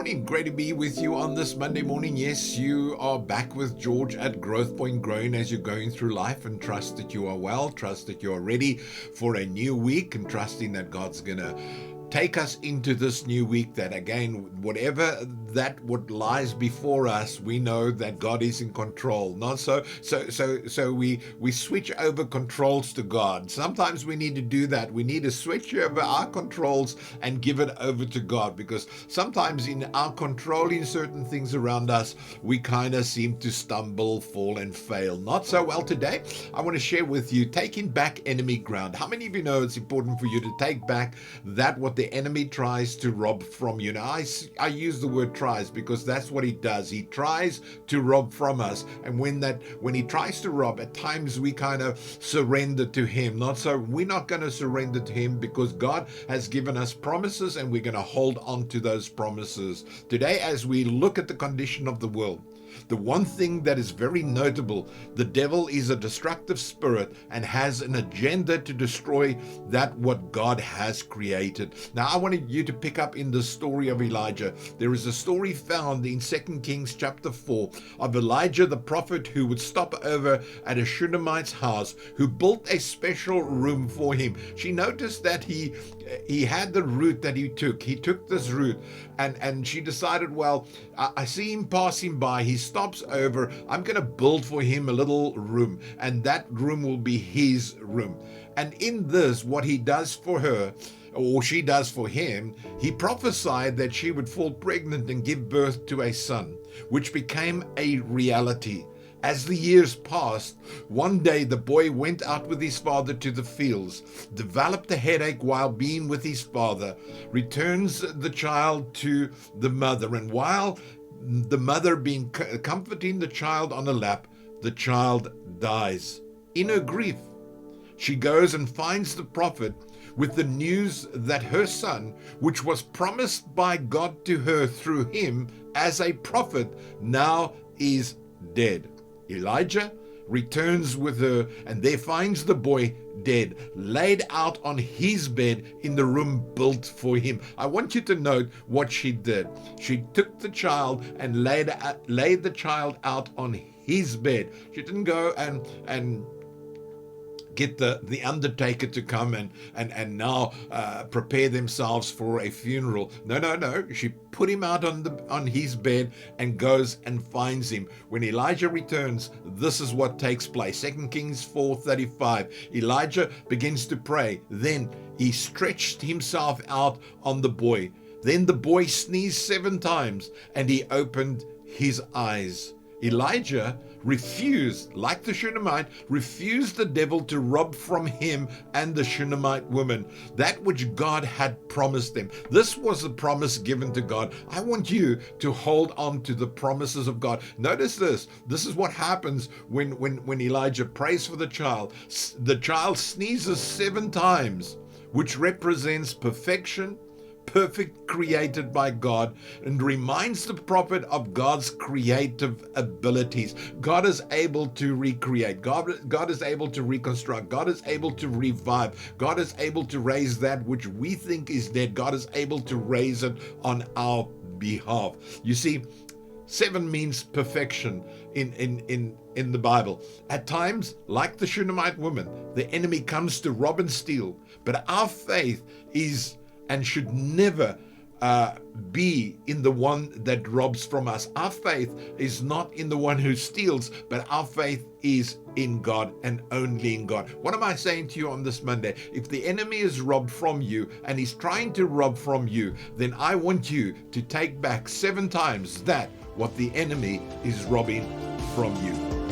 morning. Great to be with you on this Monday morning. Yes, you are back with George at Growth Point Growing as you're going through life, and trust that you are well, trust that you are ready for a new week, and trusting that God's going to take us into this new week, that again, whatever that what lies before us, we know that God is in control. Not so we switch over controls to God. Sometimes we need to do that. We need to switch over our controls and give it over to God, because sometimes in our controlling certain things around us, we kind of seem to stumble, fall, and fail. Not so well today. I want to share with you taking back enemy ground. How many of you know it's important for you to take back that what the enemy tries to rob from you? Now, I use the word tries because that's what he does. He tries to rob from us. And when he tries to rob, at times we kind of surrender to him. Not so. We're not going to surrender to him, because God has given us promises and we're going to hold on to those promises. Today, as we look at the condition of the world, the one thing that is very notable, the devil is a destructive spirit and has an agenda to destroy that what God has created. Now, I wanted you to pick up in the story of Elijah. There is a story found in 2 Kings chapter 4 of Elijah the prophet, who would stop over at a Shunammite's house, who built a special room for him. She noticed that he had the route that he took. He took this route, and she decided, well, I see him passing by. He stops over. I'm going to build for him a little room, and that room will be his room. And in this, what he does for her, or she does for him, he prophesied that she would fall pregnant and give birth to a son, which became a reality. As the years passed, one day the boy went out with his father to the fields, developed a headache while being with his father, returns the child to the mother, and while the mother being comforting the child on her lap, the child dies. In her grief, she goes and finds the prophet with the news that her son, which was promised by God to her through him as a prophet, now is dead. Elijah returns with her and there finds the boy dead, laid out on his bed in the room built for him. I want you to note what she did. She took the child and laid the child out on his bed. She didn't go and get the undertaker to come and now prepare themselves for a funeral. No. She put him out on his bed and goes and finds him. When Elijah returns, this is what takes place. 2 Kings 4:35. Elijah begins to pray. Then he stretched himself out on the boy. Then the boy sneezed 7 times and he opened his eyes. Elijah refused, like the Shunammite, refused the devil to rob from him and the Shunammite woman that which God had promised them. This was the promise given to God. I want you to hold on to the promises of God. Notice this. This is what happens when Elijah prays for the child. The child sneezes 7 times, which represents perfection, perfect, created by God, and reminds the prophet of God's creative abilities. God is able to recreate. God is able to reconstruct. God is able to revive. God is able to raise that which we think is dead. God is able to raise it on our behalf. You see, 7 means perfection in the Bible. At times, like the Shunammite woman, the enemy comes to rob and steal, but our faith is and should never be in the one that robs from us. Our faith is not in the one who steals, but our faith is in God and only in God. What am I saying to you on this Monday? If the enemy is robbed from you and he's trying to rob from you, then I want you to take back 7 times that what the enemy is robbing from you.